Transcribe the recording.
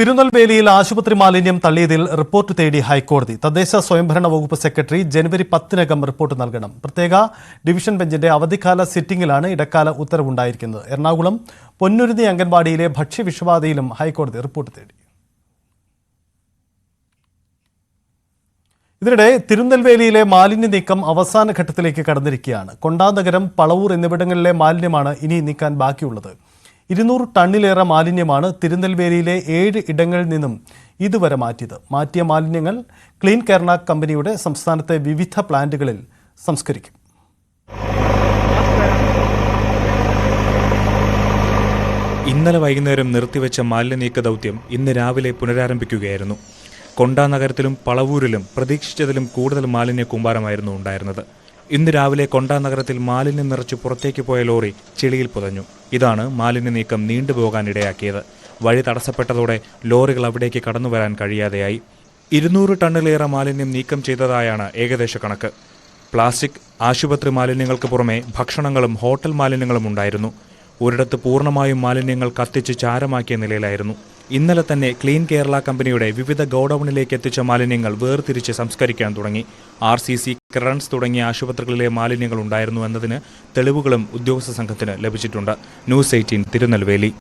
തിരുനെൽവേലിയിൽ ആശുപത്രി മാലിന്യം തള്ളിയതിൽ റിപ്പോർട്ട് തേടി ഹൈക്കോടതി. തദ്ദേശ സ്വയംഭരണ വകുപ്പ് സെക്രട്ടറി ജനുവരി 10-നകം റിപ്പോർട്ട് നൽകണം. പ്രത്യേക ഡിവിഷൻ ബെഞ്ചിന്റെ അവധിക്കാല സിറ്റിംഗിലാണ് ഇടക്കാല ഉത്തരവുണ്ടായിരിക്കുന്നത്. എറണാകുളം പൊന്നുരുന്നി അംഗൻവാടിയിലെ ഭക്ഷ്യവിഷബാധയിലും ഹൈക്കോടതി റിപ്പോർട്ട് തേടി. ഇതിനിടെ തിരുനെൽവേലിയിലെ മാലിന്യ നീക്കം അവസാന ഘട്ടത്തിലേക്ക് കടന്നിരിക്കുകയാണ്. കൊണ്ടാനഗരം, പളവൂർ എന്നിവിടങ്ങളിലെ മാലിന്യമാണ് ഇനി നീക്കാൻ ബാക്കിയുള്ളത്. 200 ടണ്ണിലേറെ മാലിന്യമാണ് തിരുനെൽവേലിയിലെ 7 ഇടങ്ങളിൽ നിന്നും ഇതുവരെ മാറ്റിയത്. മാറ്റിയ മാലിന്യങ്ങൾ ക്ലീൻ കേരള കമ്പനിയുടെ സംസ്ഥാനത്തെ വിവിധ പ്ലാന്റുകളിൽ സംസ്കരിക്കും. ഇന്നലെ വൈകുന്നേരം നിർത്തിവെച്ച മാലിന്യനീക്ക ദൗത്യം ഇന്ന് രാവിലെ പുനരാരംഭിക്കുകയായിരുന്നു. കൊണ്ടാനഗരത്തിലും പളവൂരിലും പ്രതീക്ഷിച്ചതിലും കൂടുതൽ മാലിന്യ കൂമ്പാരമായിരുന്നു ഉണ്ടായിരുന്നത്. ഇന്ന് രാവിലെ കൊണ്ടാനഗരത്തിൽ മാലിന്യം നിറച്ച് പുറത്തേക്ക് പോയ ലോറി ചെളിയിൽ പുതഞ്ഞു. ഇതാണ് മാലിന്യ നീക്കം നീണ്ടുപോകാൻ ഇടയാക്കിയത്. വഴി തടസ്സപ്പെട്ടതോടെ ലോറികൾ അവിടേക്ക് കടന്നുവരാൻ കഴിയാതെയായി. 200 ടണ്ണിലേറെ മാലിന്യം നീക്കം ചെയ്തതായാണ് ഏകദേശ കണക്ക്. പ്ലാസ്റ്റിക്, ആശുപത്രി മാലിന്യങ്ങൾക്ക് പുറമെ ഭക്ഷണങ്ങളും ഹോട്ടൽ മാലിന്യങ്ങളും ഉണ്ടായിരുന്നു. ഒരിടത്ത് പൂർണ്ണമായും മാലിന്യങ്ങൾ കത്തിച്ച് ചാരമാക്കിയ നിലയിലായിരുന്നു. ഇന്നലെ തന്നെ ക്ലീൻ കേരള കമ്പനിയുടെ വിവിധ ഗോഡൌണിലേക്ക് എത്തിച്ച മാലിന്യങ്ങൾ വേർതിരിച്ച് സംസ്കരിക്കാൻ തുടങ്ങി. RCC, ക്രൺസ് തുടങ്ങിയ ആശുപത്രികളിലെ മാലിന്യങ്ങൾ ഉണ്ടായിരുന്നു എന്നതിന് തെളിവുകളും ഉദ്യോഗസ്ഥ സംഘത്തിന് ലഭിച്ചിട്ടുണ്ട്. ന്യൂസ് 18 തിരുനെൽവേലി.